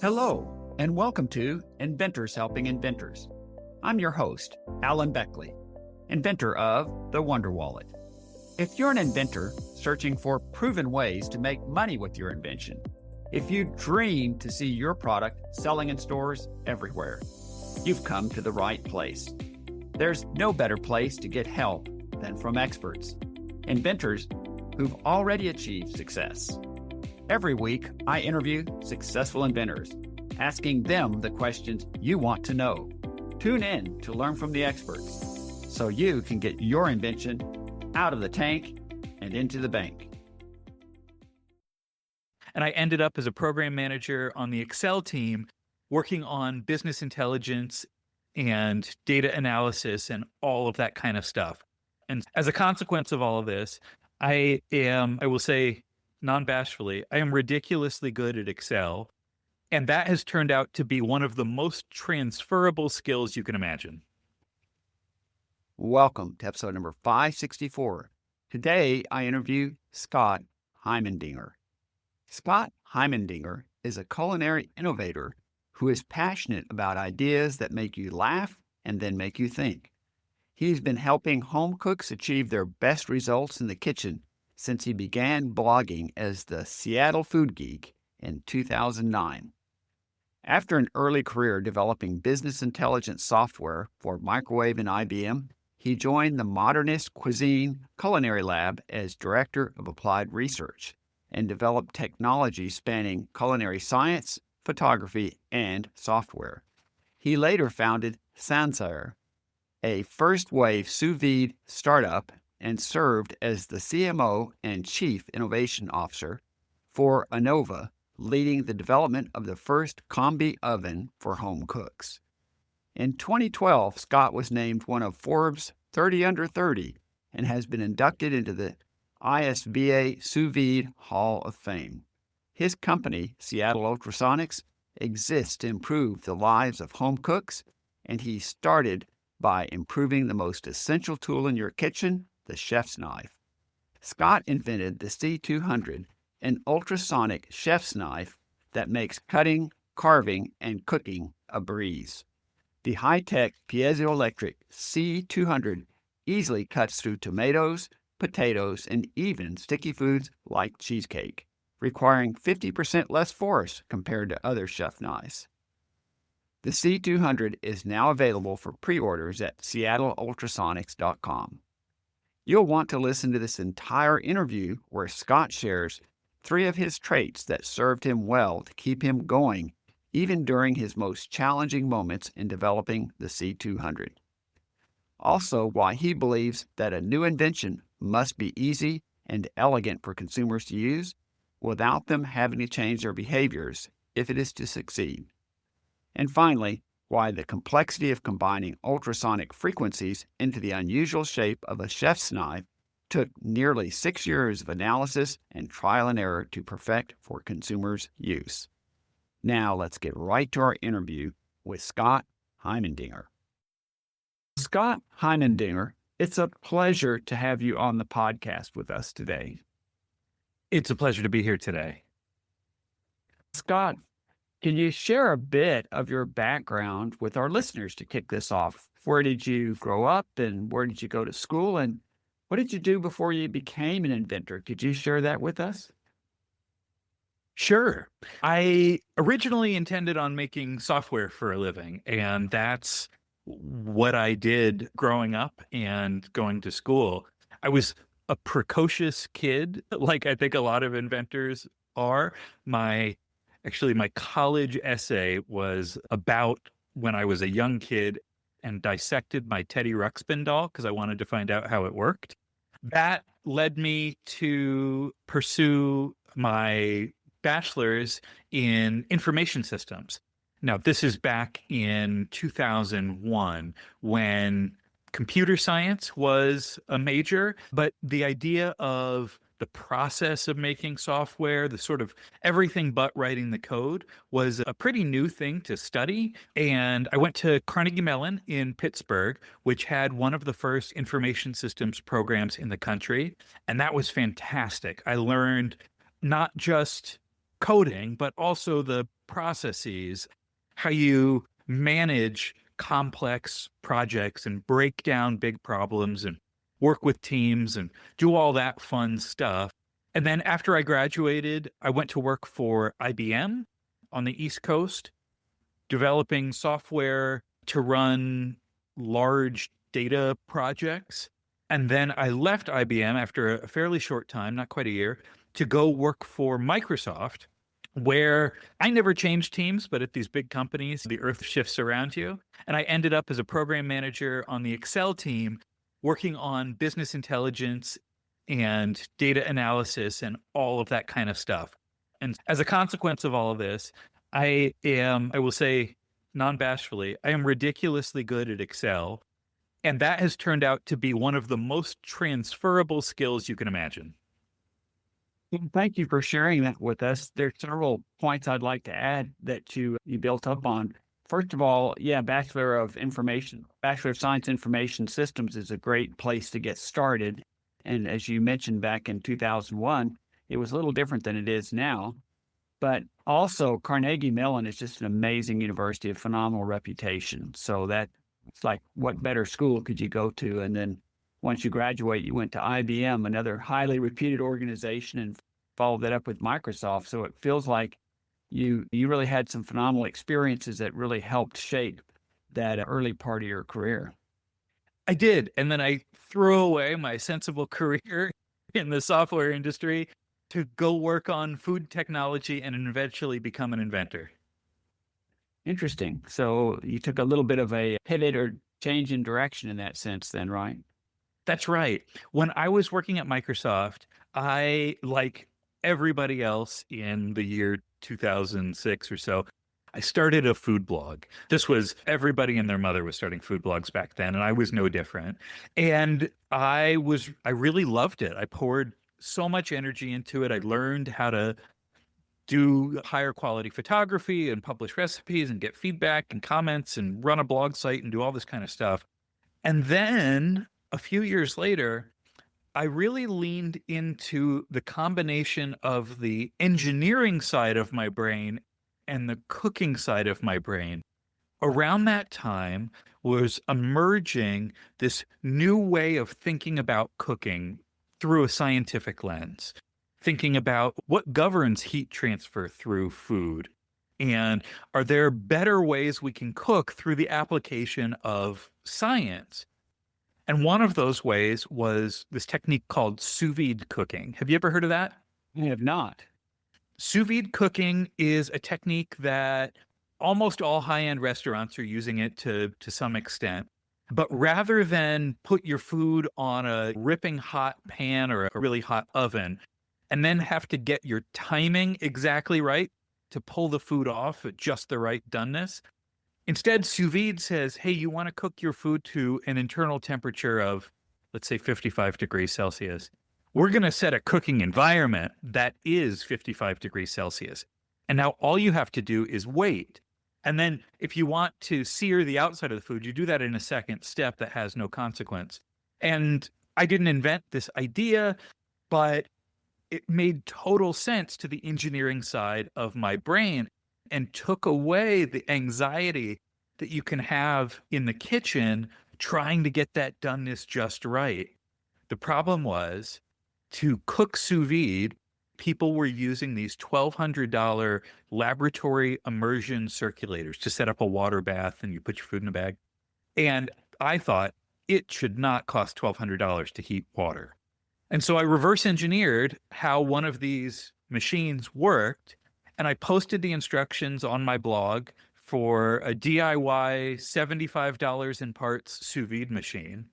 Hello, and welcome to Inventors Helping Inventors. I'm your host, Alan Beckley, inventor of the Wonder Wallet. If you're an inventor searching for proven ways to make money with your invention, if you dream to see your product selling in stores everywhere, you've come to the right place. There's no better place to get help than from experts, inventors who've already achieved success. Every week, I interview successful inventors, asking them the questions you want to know. Tune in to learn from the experts so you can get your invention out of the tank and into the bank. And I ended up as a program manager on the Excel team, working on business intelligence and data analysis and all of that kind of stuff. And as a consequence of all of this, I will say non-bashfully, I am ridiculously good at Excel. And that has turned out to be one of the most transferable skills you can imagine. Welcome to episode number 564. Today, I interview Scott Heimendinger. Scott Heimendinger is a culinary innovator who is passionate about ideas that make you laugh and then make you think. He's been helping home cooks achieve their best results in the kitchen since he began blogging as the Seattle Food Geek in 2009. After an early career developing business intelligence software for Microwave and IBM, he joined the Modernist Cuisine Culinary Lab as Director of Applied Research and developed technology spanning culinary science, photography, and software. He later founded Sansair, a first-wave sous vide startup, and served as the CMO and Chief Innovation Officer for Anova, leading the development of the first combi oven for home cooks. In 2012, Scott was named one of Forbes 30 Under 30 and has been inducted into the ISBA Sous Vide Hall of Fame. His company, Seattle Ultrasonics, exists to improve the lives of home cooks, and he started by improving the most essential tool in your kitchen, the chef's knife. Scott invented the C200, an ultrasonic chef's knife that makes cutting, carving, and cooking a breeze. The high-tech piezoelectric C200 easily cuts through tomatoes, potatoes, and even sticky foods like cheesecake, requiring 50% less force compared to other chef knives. The C200 is now available for pre-orders at seattleultrasonics.com. You'll want to listen to this entire interview where Scott shares 3 of his traits that served him well to keep him going even during his most challenging moments in developing the C200. Also, why he believes that a new invention must be easy and elegant for consumers to use without them having to change their behaviors if it is to succeed. And finally, why the complexity of combining ultrasonic frequencies into the unusual shape of a chef's knife took nearly 6 years of analysis and trial and error to perfect for consumers' use. Now let's get right to our interview with Scott Heimendinger. Scott Heimendinger, it's a pleasure to have you on the podcast with us today. It's a pleasure to be here today. Scott, can you share a bit of your background with our listeners to kick this off? Where did you grow up and where did you go to school and what did you do before you became an inventor? Could you share that with us? Sure. I originally intended on making software for a living, and that's what I did growing up and going to school. I was a precocious kid, like I think a lot of inventors are. My college essay was about when I was a young kid and dissected my Teddy Ruxpin doll because I wanted to find out how it worked. That led me to pursue my bachelor's in information systems. Now, this is back in 2001 when computer science was a major, but the idea of the process of making software, the sort of everything but writing the code, was a pretty new thing to study. And I went to Carnegie Mellon in Pittsburgh, which had one of the first information systems programs in the country. And that was fantastic. I learned not just coding, but also the processes, how you manage complex projects and break down big problems and work with teams and do all that fun stuff. And then after I graduated, I went to work for IBM on the East Coast, developing software to run large data projects. And then I left IBM after a fairly short time, not quite a year, to go work for Microsoft, where I never changed teams, but at these big companies, the earth shifts around you. And I ended up as a program manager on the Excel team, working on business intelligence and data analysis and all of that kind of stuff. And as a consequence of all of this, I will say non-bashfully, I am ridiculously good at Excel. And that has turned out to be one of the most transferable skills you can imagine. Well, thank you for sharing that with us. There's several points I'd like to add that you built up on. First of all, yeah, Bachelor of Science Information Systems is a great place to get started. And as you mentioned back in 2001, it was a little different than it is now. But also, Carnegie Mellon is just an amazing university, a phenomenal reputation. So that it's like, what better school could you go to? And then once you graduate, you went to IBM, another highly reputed organization, and followed that up with Microsoft. So it feels like you really had some phenomenal experiences that really helped shape that early part of your career. I did. And then I threw away my sensible career in the software industry to go work on food technology and eventually become an inventor. Interesting. So you took a little bit of a pivot or change in direction in that sense then, right? That's right. When I was working at Microsoft, I, like everybody else in the year 2006 or so, I started a food blog. This was everybody and their mother was starting food blogs back then, and I was no different. And I really loved it. I poured so much energy into it. I learned how to do higher quality photography and publish recipes and get feedback and comments and run a blog site and do all this kind of stuff. And then a few years later, I really leaned into the combination of the engineering side of my brain and the cooking side of my brain. Around that time was emerging this new way of thinking about cooking through a scientific lens, thinking about what governs heat transfer through food. And are there better ways we can cook through the application of science? And one of those ways was this technique called sous vide cooking. Have you ever heard of that? I have not. Sous vide cooking is a technique that almost all high-end restaurants are using it to some extent. But rather than put your food on a ripping hot pan or a really hot oven and then have to get your timing exactly right to pull the food off at just the right doneness, instead, sous vide says, hey, you want to cook your food to an internal temperature of, let's say, 55 degrees Celsius. We're going to set a cooking environment that is 55 degrees Celsius. And now all you have to do is wait. And then if you want to sear the outside of the food, you do that in a second step that has no consequence. And I didn't invent this idea, but it made total sense to the engineering side of my brain and took away the anxiety that you can have in the kitchen trying to get that doneness just right. The problem was, to cook sous vide, people were using these $1,200 laboratory immersion circulators to set up a water bath and you put your food in a bag. And I thought it should not cost $1,200 to heat water. And so I reverse engineered how one of these machines worked, and I posted the instructions on my blog for a DIY $75 in parts sous vide machine.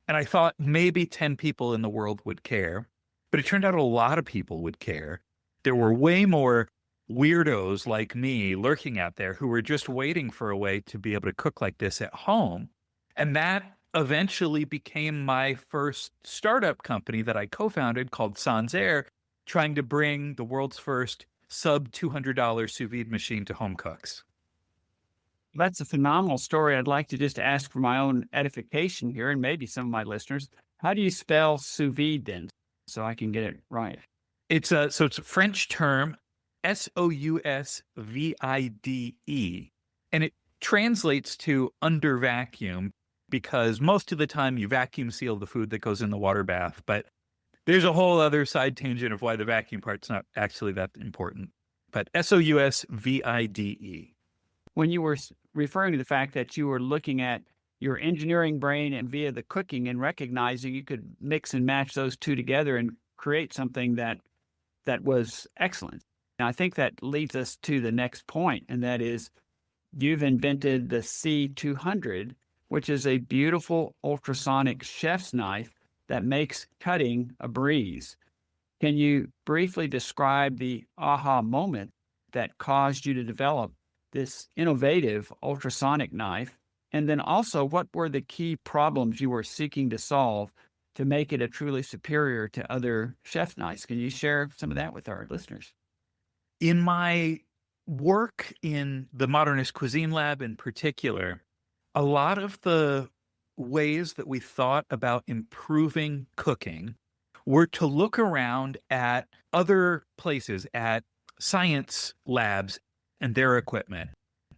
And I thought maybe 10 people in the world would care. But it turned out a lot of people would care. There were way more weirdos like me lurking out there who were just waiting for a way to be able to cook like this at home. And that eventually became my first startup company that I co-founded called Sansair, trying to bring the world's first sub $200 sous vide machine to home cooks. That's a phenomenal story. I'd like to just ask for my own edification here and maybe some of my listeners. How do you spell sous vide then, so I can get it right? It's a French term, SOUSVIDE. And it translates to under vacuum because most of the time you vacuum seal the food that goes in the water bath. But there's a whole other side tangent of why the vacuum part's not actually that important. But SOUSVIDE. When you were referring to the fact that you were looking at your engineering brain and via the cooking and recognizing you could mix and match those two together and create something that was excellent. And I think that leads us to the next point, and that is you've invented the C200, which is a beautiful ultrasonic chef's knife that makes cutting a breeze. Can you briefly describe the aha moment that caused you to develop this innovative ultrasonic knife? And then also, what were the key problems you were seeking to solve to make it a truly superior to other chef knives? Can you share some of that with our listeners? In my work in the Modernist Cuisine Lab in particular, a lot of the ways that we thought about improving cooking were to look around at other places, at science labs and their equipment,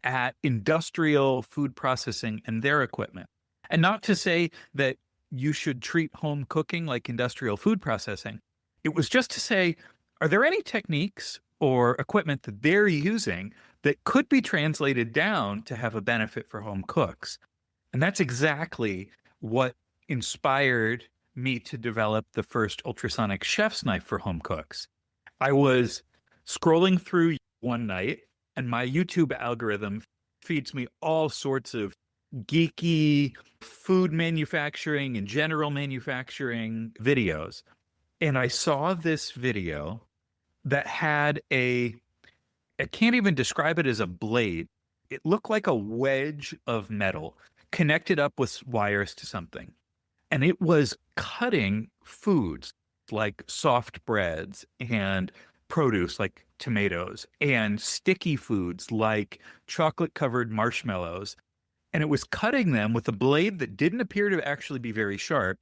at industrial food processing and their equipment. And not to say that you should treat home cooking like industrial food processing. It was just to say, are there any techniques or equipment that they're using that could be translated down to have a benefit for home cooks? And that's exactly what inspired me to develop the first ultrasonic chef's knife for home cooks. I was scrolling through one night, and my YouTube algorithm feeds me all sorts of geeky food manufacturing and general manufacturing videos. And I saw this video that had I can't even describe it as a blade. It looked like a wedge of metal connected up with wires to something. And it was cutting foods like soft breads and produce like tomatoes and sticky foods like chocolate covered marshmallows. And it was cutting them with a blade that didn't appear to actually be very sharp.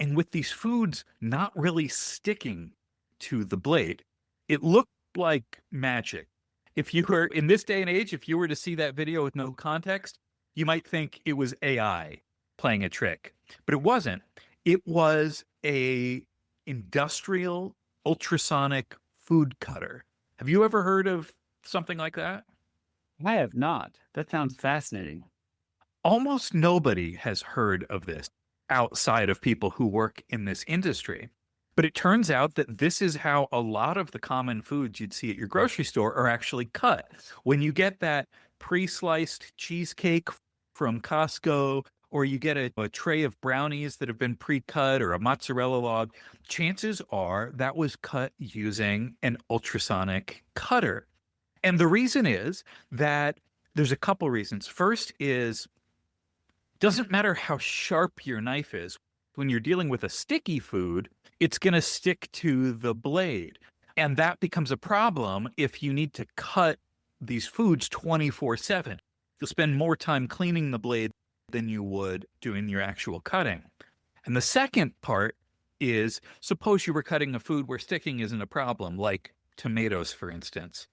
And with these foods not really sticking to the blade, it looked like magic. If you were in this day and age, if you were to see that video with no context, you might think it was AI playing a trick, but it wasn't. It was a industrial ultrasonic food cutter. Have you ever heard of something like that? I have not. That sounds fascinating. Almost nobody has heard of this outside of people who work in this industry. But it turns out that this is how a lot of the common foods you'd see at your grocery store are actually cut. When you get that pre-sliced cheesecake from Costco, or you get a tray of brownies that have been pre-cut, or a mozzarella log, chances are that was cut using an ultrasonic cutter. And the reason is that there's a couple reasons. First is, doesn't matter how sharp your knife is. When you're dealing with a sticky food, it's going to stick to the blade. And that becomes a problem if you need to cut these foods 24/7. You'll spend more time cleaning the blade than you would doing your actual cutting. And the second part is, suppose you were cutting a food where sticking isn't a problem, like tomatoes, for instance.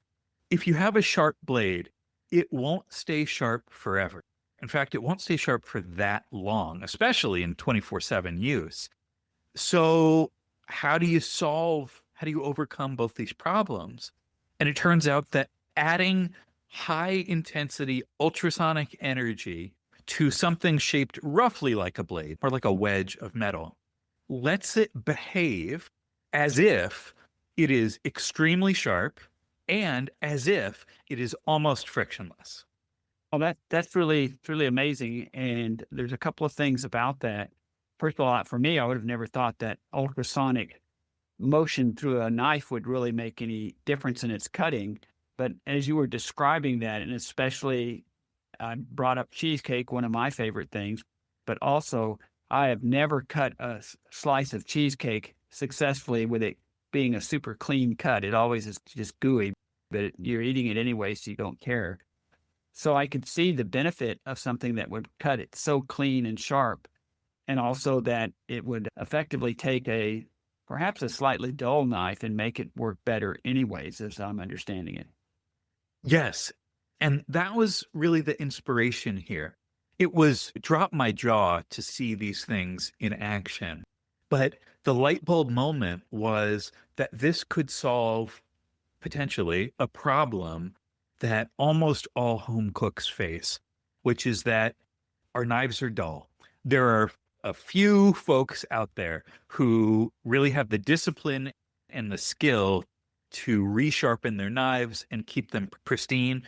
If you have a sharp blade, it won't stay sharp forever. In fact, it won't stay sharp for that long, especially in 24/7 use. So how do you overcome both these problems? And it turns out that adding high intensity ultrasonic energy to something shaped roughly like a blade or like a wedge of metal lets it behave as if it is extremely sharp and as if it is almost frictionless. Well, that's really amazing. And there's a couple of things about that. First of all, for me, I would have never thought that ultrasonic motion through a knife would really make any difference in its cutting. But as you were describing that, and especially I brought up cheesecake, one of my favorite things, but also I have never cut a slice of cheesecake successfully with it being a super clean cut. It always is just gooey, but you're eating it anyway, so you don't care. So I could see the benefit of something that would cut it so clean and sharp, and also that it would effectively take a perhaps a slightly dull knife and make it work better anyways, as I'm understanding it. Yes. And that was really the inspiration here. It was drop my jaw to see these things in action. But the light bulb moment was that this could solve potentially a problem that almost all home cooks face, which is that our knives are dull. There are a few folks out there who really have the discipline and the skill to resharpen their knives and keep them pristine.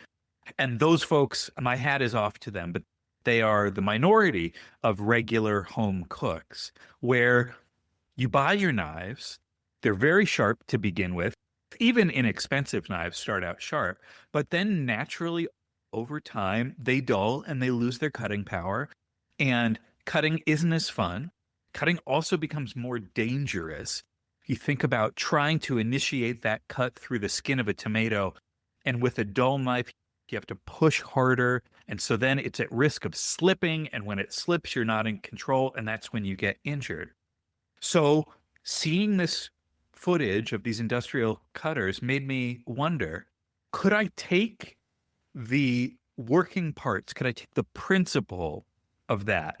And those folks, my hat is off to them, but they are the minority of regular home cooks where you buy your knives, they're very sharp to begin with. Even inexpensive knives start out sharp, but then naturally over time, they dull and they lose their cutting power. And cutting isn't as fun. Cutting also becomes more dangerous. You think about trying to initiate that cut through the skin of a tomato, and with a dull knife, you have to push harder. And so then it's at risk of slipping. And when it slips, you're not in control. And that's when you get injured. So seeing this footage of these industrial cutters made me wonder, could I take the working parts, could I take the principle of that,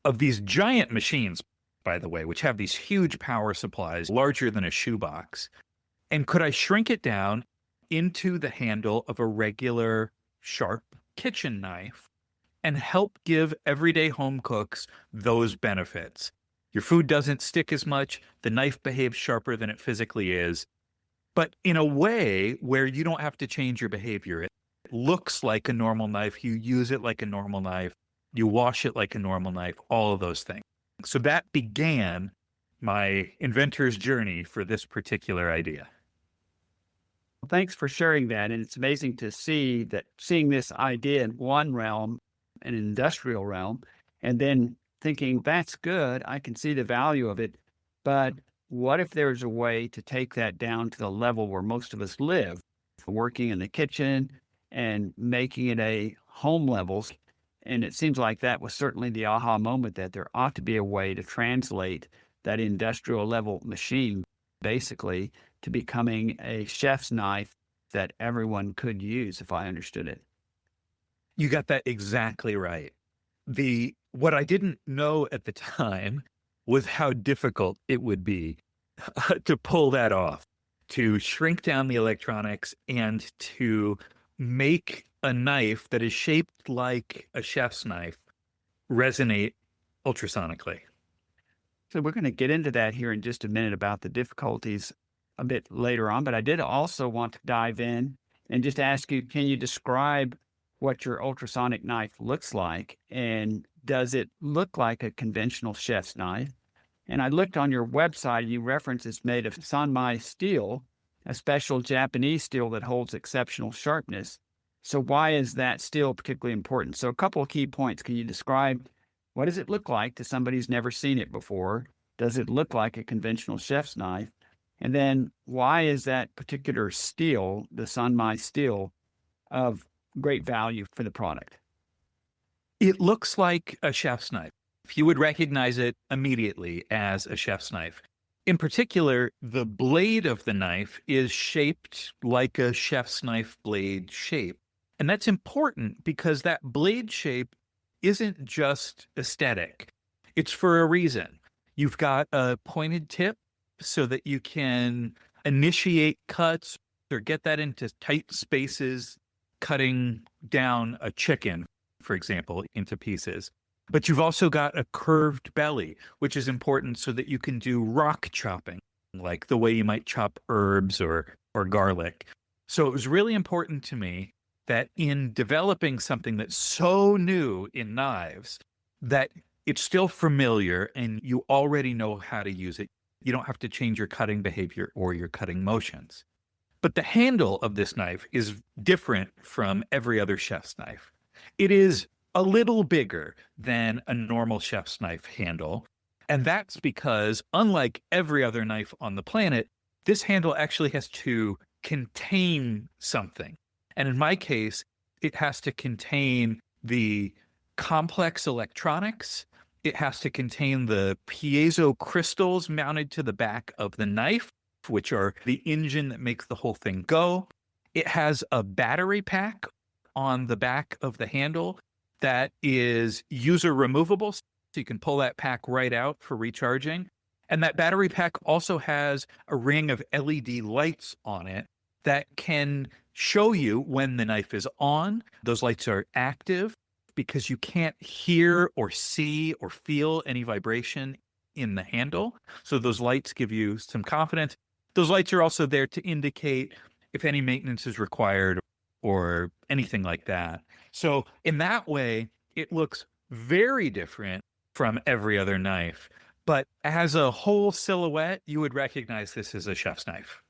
of these giant machines, by the way, which have these huge power supplies larger than a shoebox, and could I shrink it down into the handle of a regular sharp kitchen knife and help give everyday home cooks those benefits? Your food doesn't stick as much, the knife behaves sharper than it physically is, but in a way where you don't have to change your behavior. It looks like a normal knife, you use it like a normal knife, you wash it like a normal knife, all of those things. So that began my inventor's journey for this particular idea. Well, thanks for sharing that. And it's amazing to see that seeing this idea in one realm, an industrial realm, and then thinking that's good, I can see the value of it. But what if there's a way to take that down to the level where most of us live, working in the kitchen and making it a home level? And it seems like that was certainly the aha moment that there ought to be a way to translate that industrial level machine basically to becoming a chef's knife that everyone could use, if I understood it. You got that exactly right. What I didn't know at the time was how difficult it would be to pull that off, to shrink down the electronics and to make a knife that is shaped like a chef's knife resonate ultrasonically. So we're going to get into that here in just a minute about the difficulties a bit later on, but I did also want to dive in and just ask you, can you describe what your ultrasonic knife looks like? And does it look like a conventional chef's knife? And I looked on your website, you reference it's made of sanmai steel, a special Japanese steel that holds exceptional sharpness. So why is that steel particularly important? So a couple of key points. Can you describe what does it look like to somebody who's never seen it before? Does it look like a conventional chef's knife? And then why is that particular steel, the sanmai steel, of great value for the product? It looks like a chef's knife. You would recognize it immediately as a chef's knife. In particular, the blade of the knife is shaped like a chef's knife blade shape. And that's important because that blade shape isn't just aesthetic. It's for a reason. You've got a pointed tip so that you can initiate cuts or get that into tight spaces, cutting down a chicken, for example, into pieces. But you've also got a curved belly, which is important so that you can do rock chopping, like the way you might chop herbs or garlic. So it was really important to me that in developing something that's so new in knives, that it's still familiar and you already know how to use it. You don't have to change your cutting behavior or your cutting motions. But the handle of this knife is different from every other chef's knife. It is a little bigger than a normal chef's knife handle. And that's because, unlike every other knife on the planet, this handle actually has to contain something. And in my case, it has to contain the complex electronics It has to contain the piezo crystals mounted to the back of the knife, which are the engine that makes the whole thing go. It has a battery pack on the back of the handle that is user removable. So you can pull that pack right out for recharging. And that battery pack also has a ring of LED lights on it that can show you when the knife is on. Those lights are active because you can't hear or see or feel any vibration in the handle. So those lights give you some confidence. Those lights are also there to indicate if any maintenance is required or anything like that. So in that way, it looks very different from every other knife. But as a whole silhouette, you would recognize this as a chef's knife.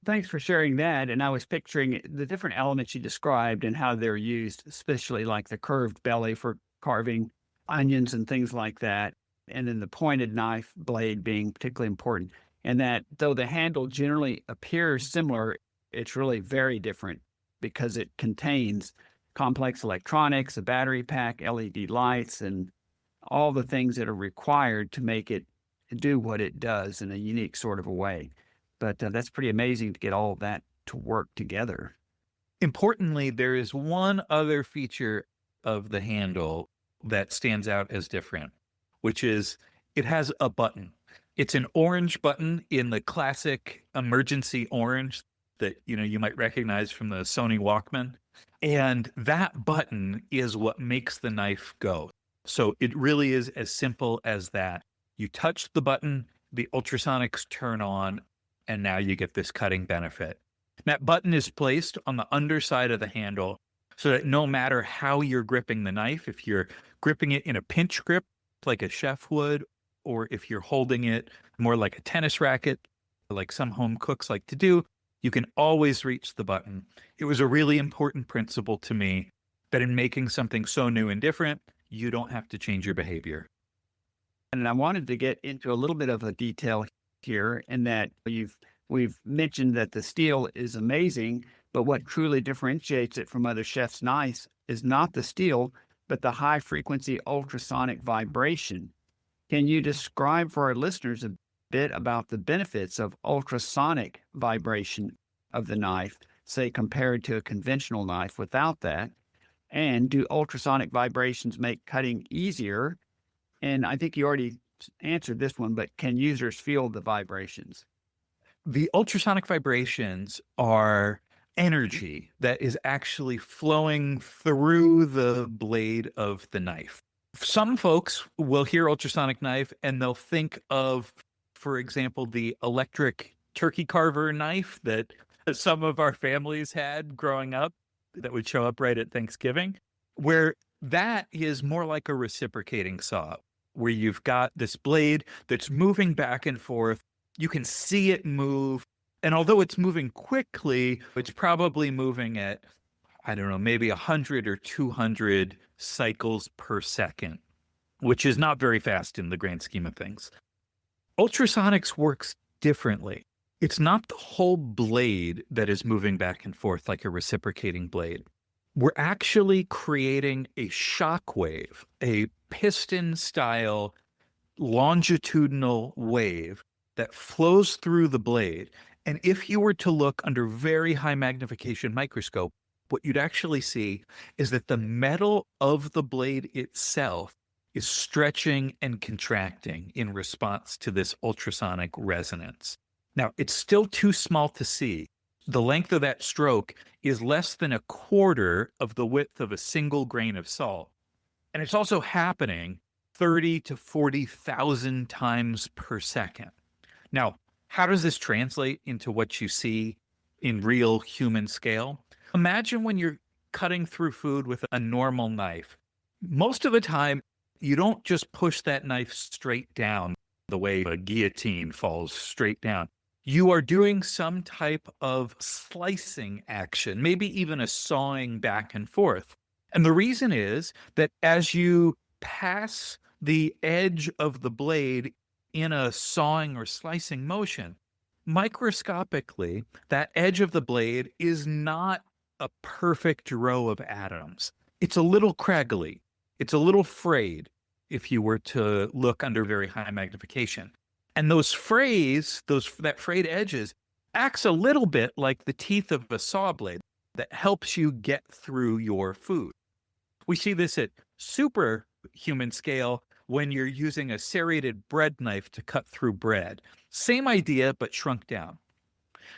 Thanks for sharing that. And I was picturing the different elements you described and how they're used, especially like the curved belly for carving onions and things like that. And then the pointed knife blade being particularly important. And that though the handle generally appears similar, it's really very different because it contains complex electronics, a battery pack, LED lights, and all the things that are required to make it do what it does in a unique sort of a way. But that's pretty amazing to get all of that to work together. Importantly, there is one other feature of the handle that stands out as different, which is it has a button. It's an orange button in the classic emergency orange that you might recognize from the Sony Walkman. And that button is what makes the knife go. So it really is as simple as that. You touch the button, the ultrasonics turn on, and now you get this cutting benefit. That button is placed on the underside of the handle so that no matter how you're gripping the knife, if you're gripping it in a pinch grip like a chef would, or if you're holding it more like a tennis racket, like some home cooks like to do, you can always reach the button. It was a really important principle to me that in making something so new and different, you don't have to change your behavior. And I wanted to get into a little bit of a detail here in that we've mentioned that the steel is amazing, but what truly differentiates it from other chef's knives is not the steel, but the high frequency ultrasonic vibration. Can you describe for our listeners a bit about the benefits of ultrasonic vibration of the knife, say compared to a conventional knife without that? And do ultrasonic vibrations make cutting easier? And I think you already answered this one, but can users feel the vibrations? The ultrasonic vibrations are energy that is actually flowing through the blade of the knife. Some folks will hear ultrasonic knife and they'll think of, for example, the electric turkey carver knife that some of our families had growing up that would show up right at Thanksgiving, where that is more like a reciprocating saw, where you've got this blade that's moving back and forth. You can see it move. And although it's moving quickly, it's probably moving at, I don't know, maybe 100 or 200 cycles per second, which is not very fast in the grand scheme of things. Ultrasonics works differently. It's not the whole blade that is moving back and forth like a reciprocating blade. We're actually creating a shock wave, a piston-style longitudinal wave that flows through the blade. And if you were to look under very high magnification microscope, what you'd actually see is that the metal of the blade itself is stretching and contracting in response to this ultrasonic resonance. Now, it's still too small to see. The length of that stroke is less than a quarter of the width of a single grain of salt. And it's also happening 30 to 40,000 times per second. Now, how does this translate into what you see in real human scale? Imagine when you're cutting through food with a normal knife. Most of the time, you don't just push that knife straight down the way a guillotine falls straight down. You are doing some type of slicing action, maybe even a sawing back and forth. And the reason is that as you pass the edge of the blade in a sawing or slicing motion, microscopically, that edge of the blade is not a perfect row of atoms. It's a little craggly. It's a little frayed. if you were to look under very high magnification. And that frayed edges acts a little bit like the teeth of a saw blade that helps you get through your food. We see this at superhuman scale when you're using a serrated bread knife to cut through bread. Same idea, but shrunk down.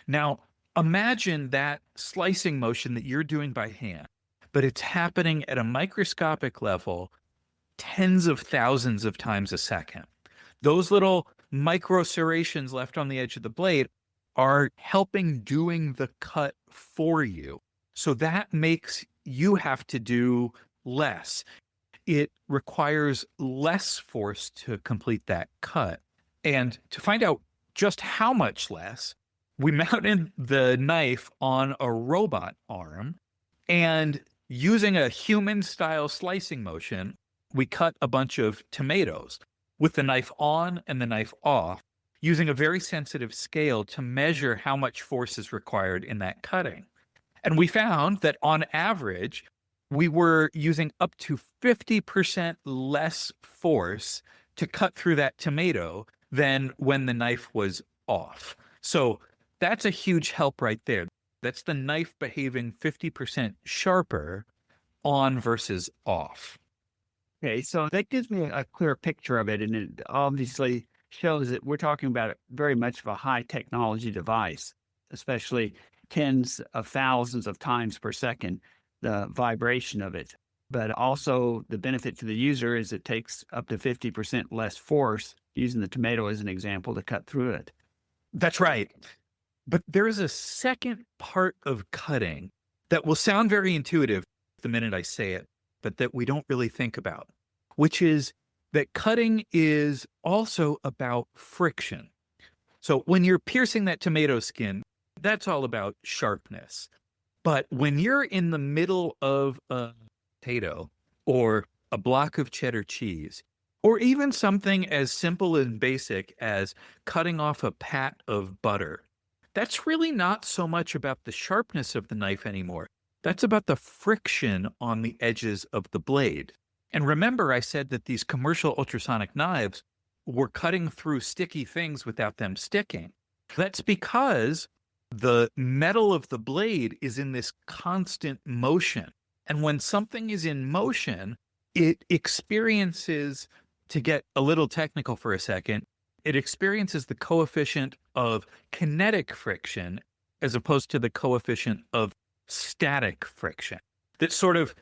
Now, imagine that slicing motion that you're doing by hand, but it's happening at a microscopic level tens of thousands of times a second. Those little micro serrations left on the edge of the blade are helping doing the cut for you. So that makes you have to do less. It requires less force to complete that cut. And to find out just how much less, we mounted the knife on a robot arm, and using a human style slicing motion, we cut a bunch of tomatoes with the knife on and the knife off, using a very sensitive scale to measure how much force is required in that cutting. And we found that on average, we were using up to 50% less force to cut through that tomato than when the knife was off. So that's a huge help right there. That's the knife behaving 50% sharper on versus off. Okay, so that gives me a clear picture of it, and it obviously shows that we're talking about very much of a high technology device, especially tens of thousands of times per second, the vibration of it. But also the benefit to the user is it takes up to 50% less force, using the tomato as an example, to cut through it. That's right. But there is a second part of cutting that will sound very intuitive the minute I say it, but that we don't really think about, which is that cutting is also about friction. So when you're piercing that tomato skin, that's all about sharpness. But when you're in the middle of a potato or a block of cheddar cheese, or even something as simple and basic as cutting off a pat of butter, that's really not so much about the sharpness of the knife anymore. That's about the friction on the edges of the blade. And remember, I said that these commercial ultrasonic knives were cutting through sticky things without them sticking. That's because the metal of the blade is in this constant motion. And when something is in motion, it experiences, to get a little technical for a second, it experiences the coefficient of kinetic friction as opposed to the coefficient of static friction. That sort of,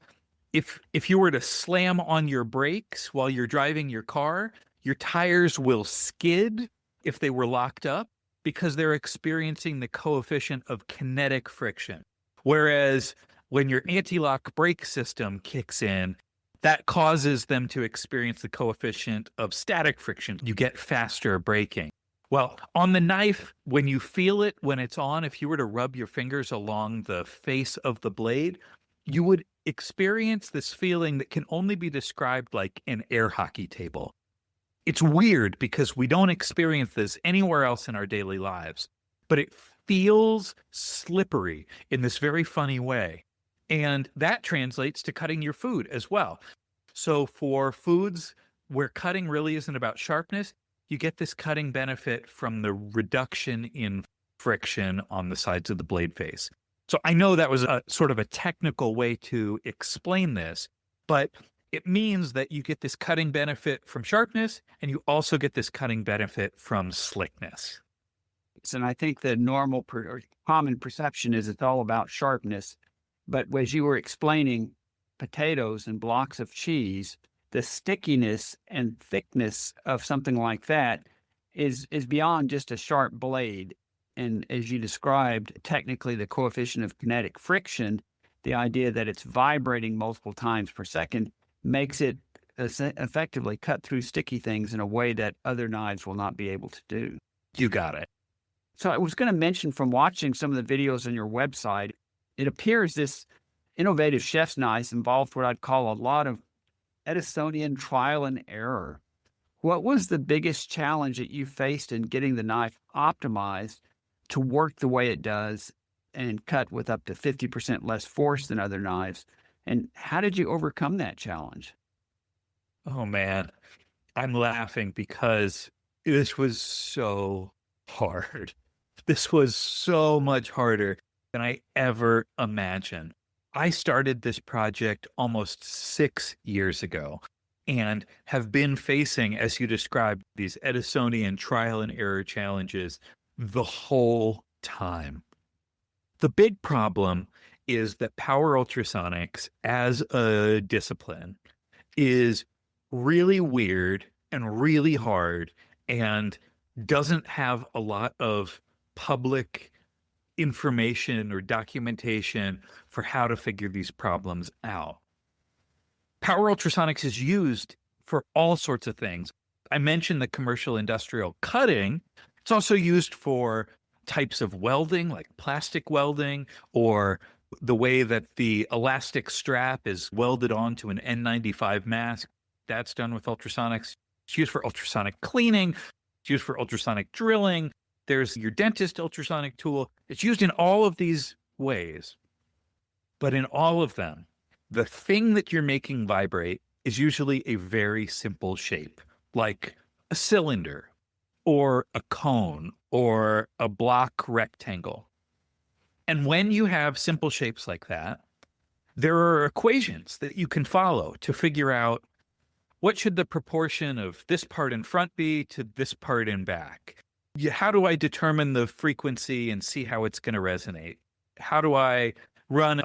if you were to slam on your brakes while you're driving your car, your tires will skid if they were locked up because they're experiencing the coefficient of kinetic friction. Whereas when your anti-lock brake system kicks in, that causes them to experience the coefficient of static friction. You get faster braking. Well, on the knife, when you feel it, when it's on, if you were to rub your fingers along the face of the blade, you would experience this feeling that can only be described like an air hockey table. It's weird because we don't experience this anywhere else in our daily lives, but it feels slippery in this very funny way. And that translates to cutting your food as well. So for foods where cutting really isn't about sharpness, you get this cutting benefit from the reduction in friction on the sides of the blade face. So I know that was a sort of a technical way to explain this, but it means that you get this cutting benefit from sharpness, and you also get this cutting benefit from slickness. And I think the normal or common perception is it's all about sharpness. But as you were explaining potatoes and blocks of cheese, the stickiness and thickness of something like that is beyond just a sharp blade. And as you described, technically the coefficient of kinetic friction, the idea that it's vibrating multiple times per second, makes it effectively cut through sticky things in a way that other knives will not be able to do. You got it. So I was going to mention, from watching some of the videos on your website, it appears this innovative chef's knife involved what I'd call a lot of Edisonian trial and error. What was the biggest challenge that you faced in getting the knife optimized to work the way it does and cut with up to 50% less force than other knives? And how did you overcome that challenge? Oh man, I'm laughing because this was so hard. This was so much harder than I ever imagined. I started this project almost 6 years ago and have been facing, as you described, these Edisonian trial and error challenges the whole time. The big problem is that power ultrasonics as a discipline is really weird and really hard and doesn't have a lot of public information or documentation for how to figure these problems out. Power ultrasonics is used for all sorts of things. I mentioned the commercial industrial cutting. It's also used for types of welding, like plastic welding, or the way that the elastic strap is welded onto an N95 mask. That's done with ultrasonics. It's used for ultrasonic cleaning. It's used for ultrasonic drilling. There's your dentist ultrasonic tool. It's used in all of these ways. But in all of them, the thing that you're making vibrate is usually a very simple shape, like a cylinder or a cone or a block rectangle. And when you have simple shapes like that, there are equations that you can follow to figure out what should the proportion of this part in front be to this part in back. How do I determine the frequency and see how it's going to resonate? How do I run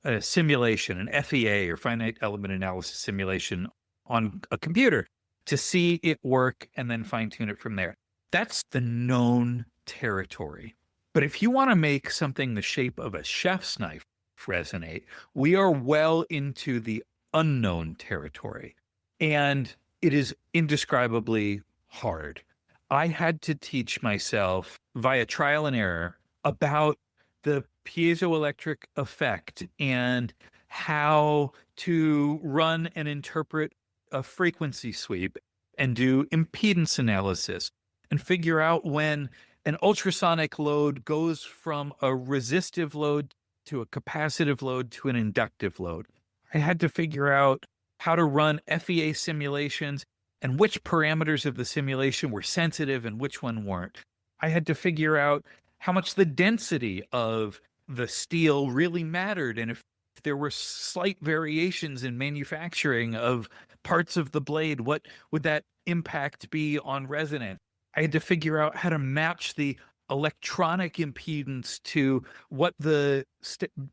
a simulation, an FEA or finite element analysis simulation on a computer to see it work and then fine tune it from there? That's the known territory. But if you want to make something the shape of a chef's knife resonate, we are well into the unknown territory. And it is indescribably hard. I had to teach myself via trial and error about the piezoelectric effect and how to run and interpret a frequency sweep and do impedance analysis and figure out when an ultrasonic load goes from a resistive load to a capacitive load to an inductive load. I had to figure out how to run FEA simulations and which parameters of the simulation were sensitive and which one weren't. I had to figure out how much the density of the steel really mattered and if there were slight variations in manufacturing of parts of the blade, what would that impact be on resonance? I had to figure out how to match the electronic impedance to what the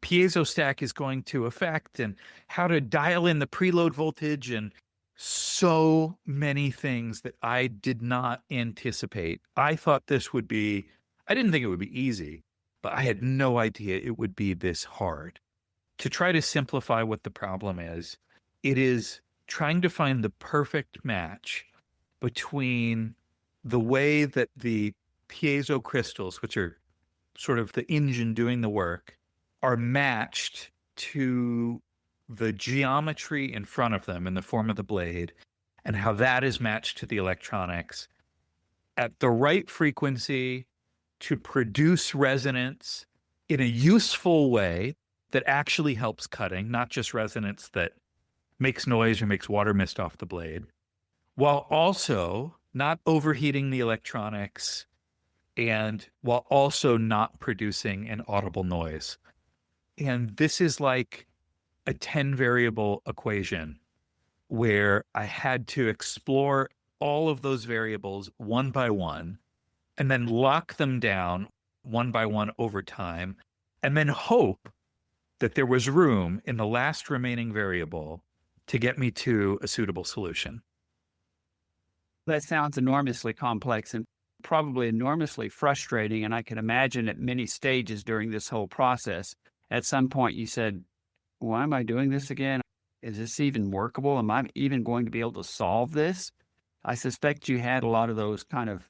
piezo stack is going to affect and how to dial in the preload voltage and so many things that I did not anticipate. I thought this would be, I didn't think it would be easy, but I had no idea it would be this hard. To try to simplify what the problem is, it is trying to find the perfect match between the way that the piezo crystals, which are sort of the engine doing the work, are matched to the geometry in front of them in the form of the blade and how that is matched to the electronics at the right frequency to produce resonance in a useful way that actually helps cutting, not just resonance that makes noise or makes water mist off the blade, while also not overheating the electronics and while also not producing an audible noise. And this is like a 10 variable equation where I had to explore all of those variables one by one and then lock them down one by one over time and then hope that there was room in the last remaining variable to get me to a suitable solution. That sounds enormously complex and probably enormously frustrating. And I can imagine at many stages during this whole process, at some point you said, why am I doing this again? Is this even workable? Am I even going to be able to solve this? I suspect you had a lot of those kind of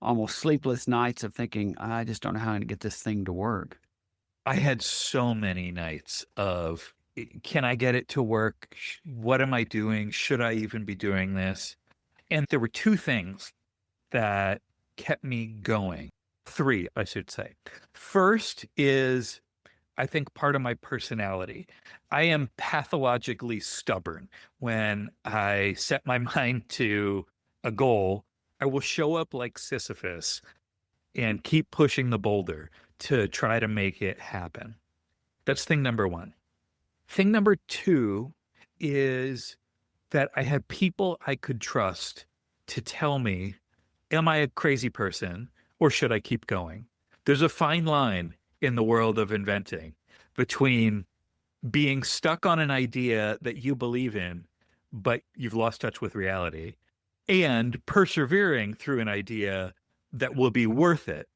almost sleepless nights of thinking, I just don't know how to get this thing to work. I had so many nights of, can I get it to work? What am I doing? Should I even be doing this? And there were two things that kept me going. Three, I should say. First is I think, part of my personality. I am pathologically stubborn. When I set my mind to a goal, I will show up like Sisyphus and keep pushing the boulder to try to make it happen. That's thing number one. Thing number two is that I had people I could trust to tell me, am I a crazy person or should I keep going? There's a fine line in the world of inventing between being stuck on an idea that you believe in, but you've lost touch with reality, and persevering through an idea that will be worth it.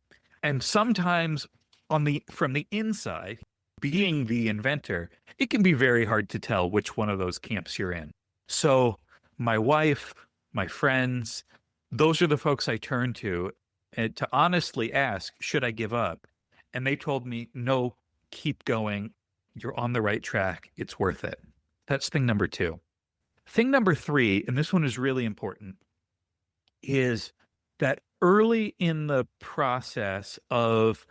And sometimes from the inside, being the inventor, it can be very hard to tell which one of those camps you're in. So my wife, my friends, those are the folks I turn to and to honestly ask, should I give up? And they told me, no, keep going. You're on the right track. It's worth it. That's thing number two. Thing number three, and this one is really important, is that early in the process of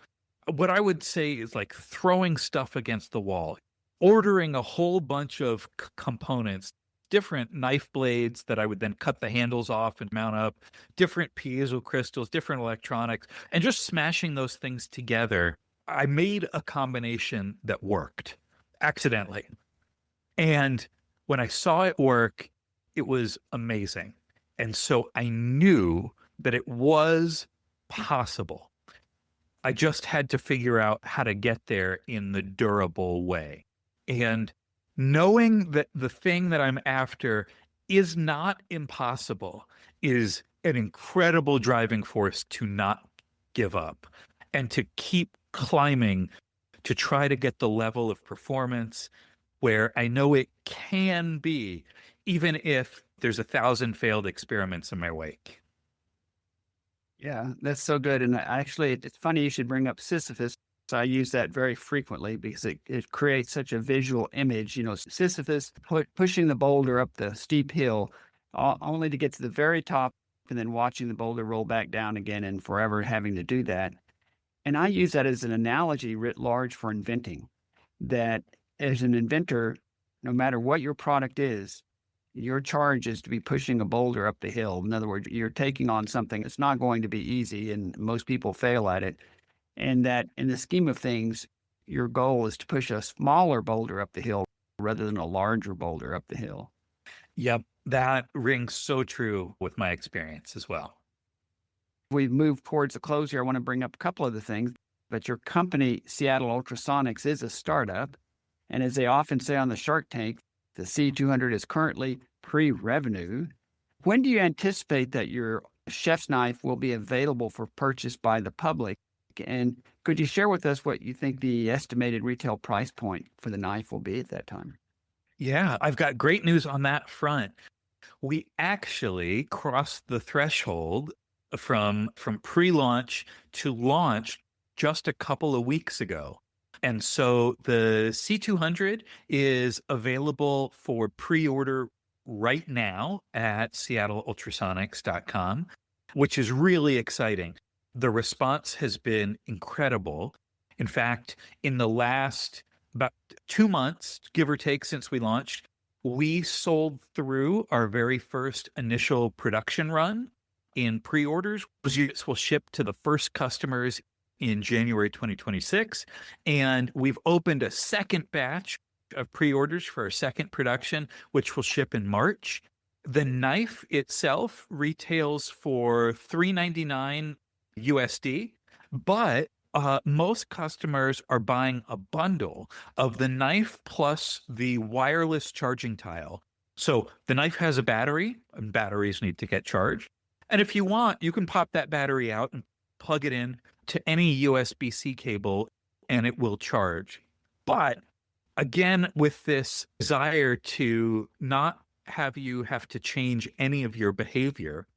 what I would say is like throwing stuff against the wall, ordering a whole bunch of components, different knife blades that I would then cut the handles off and mount up, different piezo crystals, different electronics, and just smashing those things together. I made a combination that worked accidentally. And when I saw it work, it was amazing. And so I knew that it was possible. I just had to figure out how to get there in the durable way. And knowing that the thing that I'm after is not impossible is an incredible driving force to not give up and to keep climbing to try to get the level of performance where I know it can be, even if there's 1,000 failed experiments in my wake. Yeah, that's so good. And actually, it's funny you should bring up Sisyphus. I use that very frequently because it creates such a visual image. You know, Sisyphus pushing the boulder up the steep hill, only to get to the very top and then watching the boulder roll back down again and forever having to do that. And I use that as an analogy writ large for inventing, that as an inventor, no matter what your product is, your charge is to be pushing a boulder up the hill. In other words, you're taking on something that's not going to be easy, and most people fail at it. And that in the scheme of things, your goal is to push a smaller boulder up the hill rather than a larger boulder up the hill. Yep, that rings so true with my experience as well. We've moved towards the close here. I want to bring up a couple of the things, but your company, Seattle Ultrasonics, is a startup. And as they often say on the Shark Tank, the C200 is currently pre-revenue. When do you anticipate that your chef's knife will be available for purchase by the public? And could you share with us what you think the estimated retail price point for the knife will be at that time? Yeah, I've got great news on that front. We actually crossed the threshold from pre-launch to launch just a couple of weeks ago. And so the C200 is available for pre-order right now at seattleultrasonics.com, which is really exciting. The response has been incredible. In fact, in the last about 2 months, give or take, since we launched, we sold through our very first initial production run in pre-orders. Those units will ship to the first customers in January 2026. And we've opened a second batch of pre-orders for our second production, which will ship in March. The knife itself retails for $399 USD, but most customers are buying a bundle of the knife plus the wireless charging tile. So the knife has a battery, and batteries need to get charged. And if you want, you can pop that battery out and plug it in to any USB-C cable and it will charge. But again, with this desire to not have you have to change any of your behavior,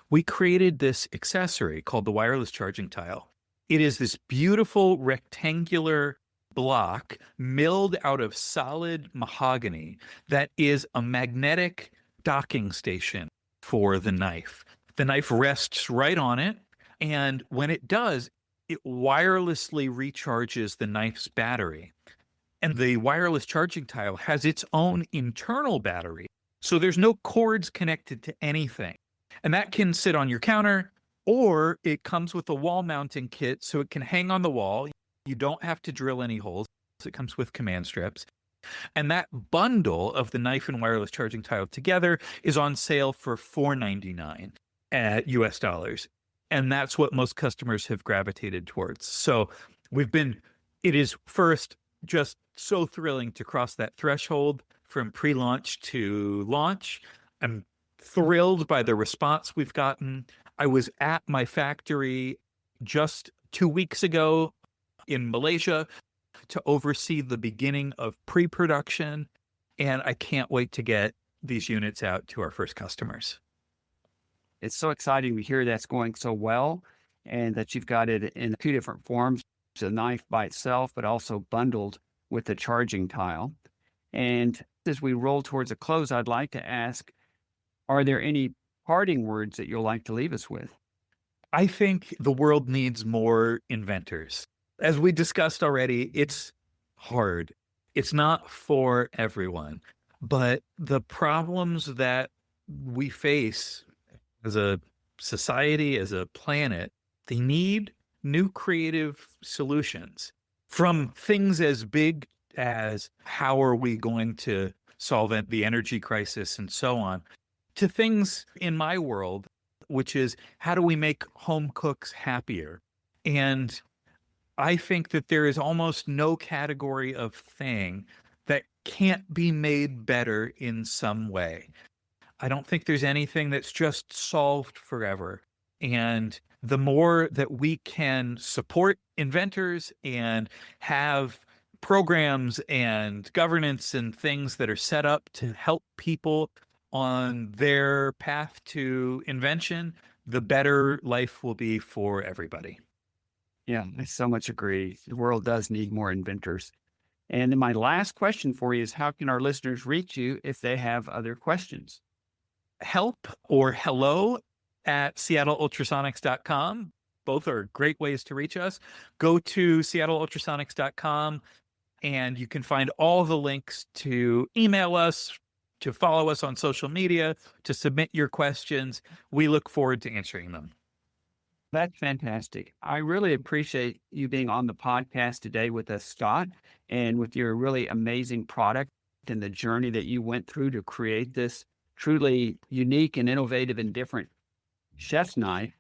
we created this accessory called the wireless charging tile. It is this beautiful rectangular block milled out of solid mahogany that is a magnetic docking station for the knife. The knife rests right on it, and when it does, it wirelessly recharges the knife's battery. And the wireless charging tile has its own internal battery. So there's no cords connected to anything. And that can sit on your counter, or it comes with a wall mounting kit so it can hang on the wall. You don't have to drill any holes. It comes with command strips. And that bundle of the knife and wireless charging tile together is on sale for $4.99 at US dollars. And that's what most customers have gravitated towards. So it is first just so thrilling to cross that threshold from pre-launch to launch. I'm thrilled by the response we've gotten. I was at my factory just 2 weeks ago in Malaysia to oversee the beginning of pre-production, and I can't wait to get these units out to our first customers. It's so exciting to hear that's going so well and that you've got it in 2 different forms, a knife by itself, but also bundled with the charging tile. And as we roll towards a close, I'd like to ask, are there any parting words that you'll like to leave us with? I think the world needs more inventors. As we discussed already, it's hard. It's not for everyone. But the problems that we face as a society, as a planet, they need new creative solutions. From things as big as how are we going to solve the energy crisis and so on, to things in my world, which is how do we make home cooks happier? And I think that there is almost no category of thing that can't be made better in some way. I don't think there's anything that's just solved forever. And the more that we can support inventors and have programs and governance and things that are set up to help people on their path to invention, the better life will be for everybody. Yeah, I so much agree. The world does need more inventors. And then my last question for you is, how can our listeners reach you if they have other questions? Help or hello at seattleultrasonics.com. Both are great ways to reach us. Go to seattleultrasonics.com and you can find all the links to email us, to follow us on social media, to submit your questions. We look forward to answering them. That's fantastic. I really appreciate you being on the podcast today with us, Scott, and with your really amazing product and the journey that you went through to create this truly unique and innovative and different chef's knife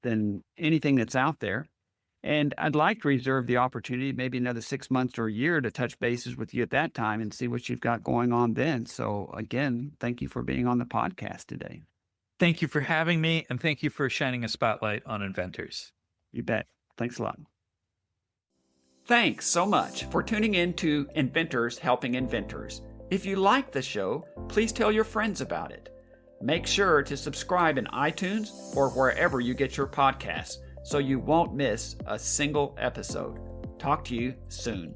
than anything that's out there. And I'd like to reserve the opportunity, maybe another 6 months or a year, to touch bases with you at that time and see what you've got going on then. So again, thank you for being on the podcast today. Thank you for having me, and thank you for shining a spotlight on inventors. You bet. Thanks a lot. Thanks so much for tuning in to Inventors Helping Inventors. If you like the show, please tell your friends about it. Make sure to subscribe in iTunes or wherever you get your podcasts so you won't miss a single episode. Talk to you soon.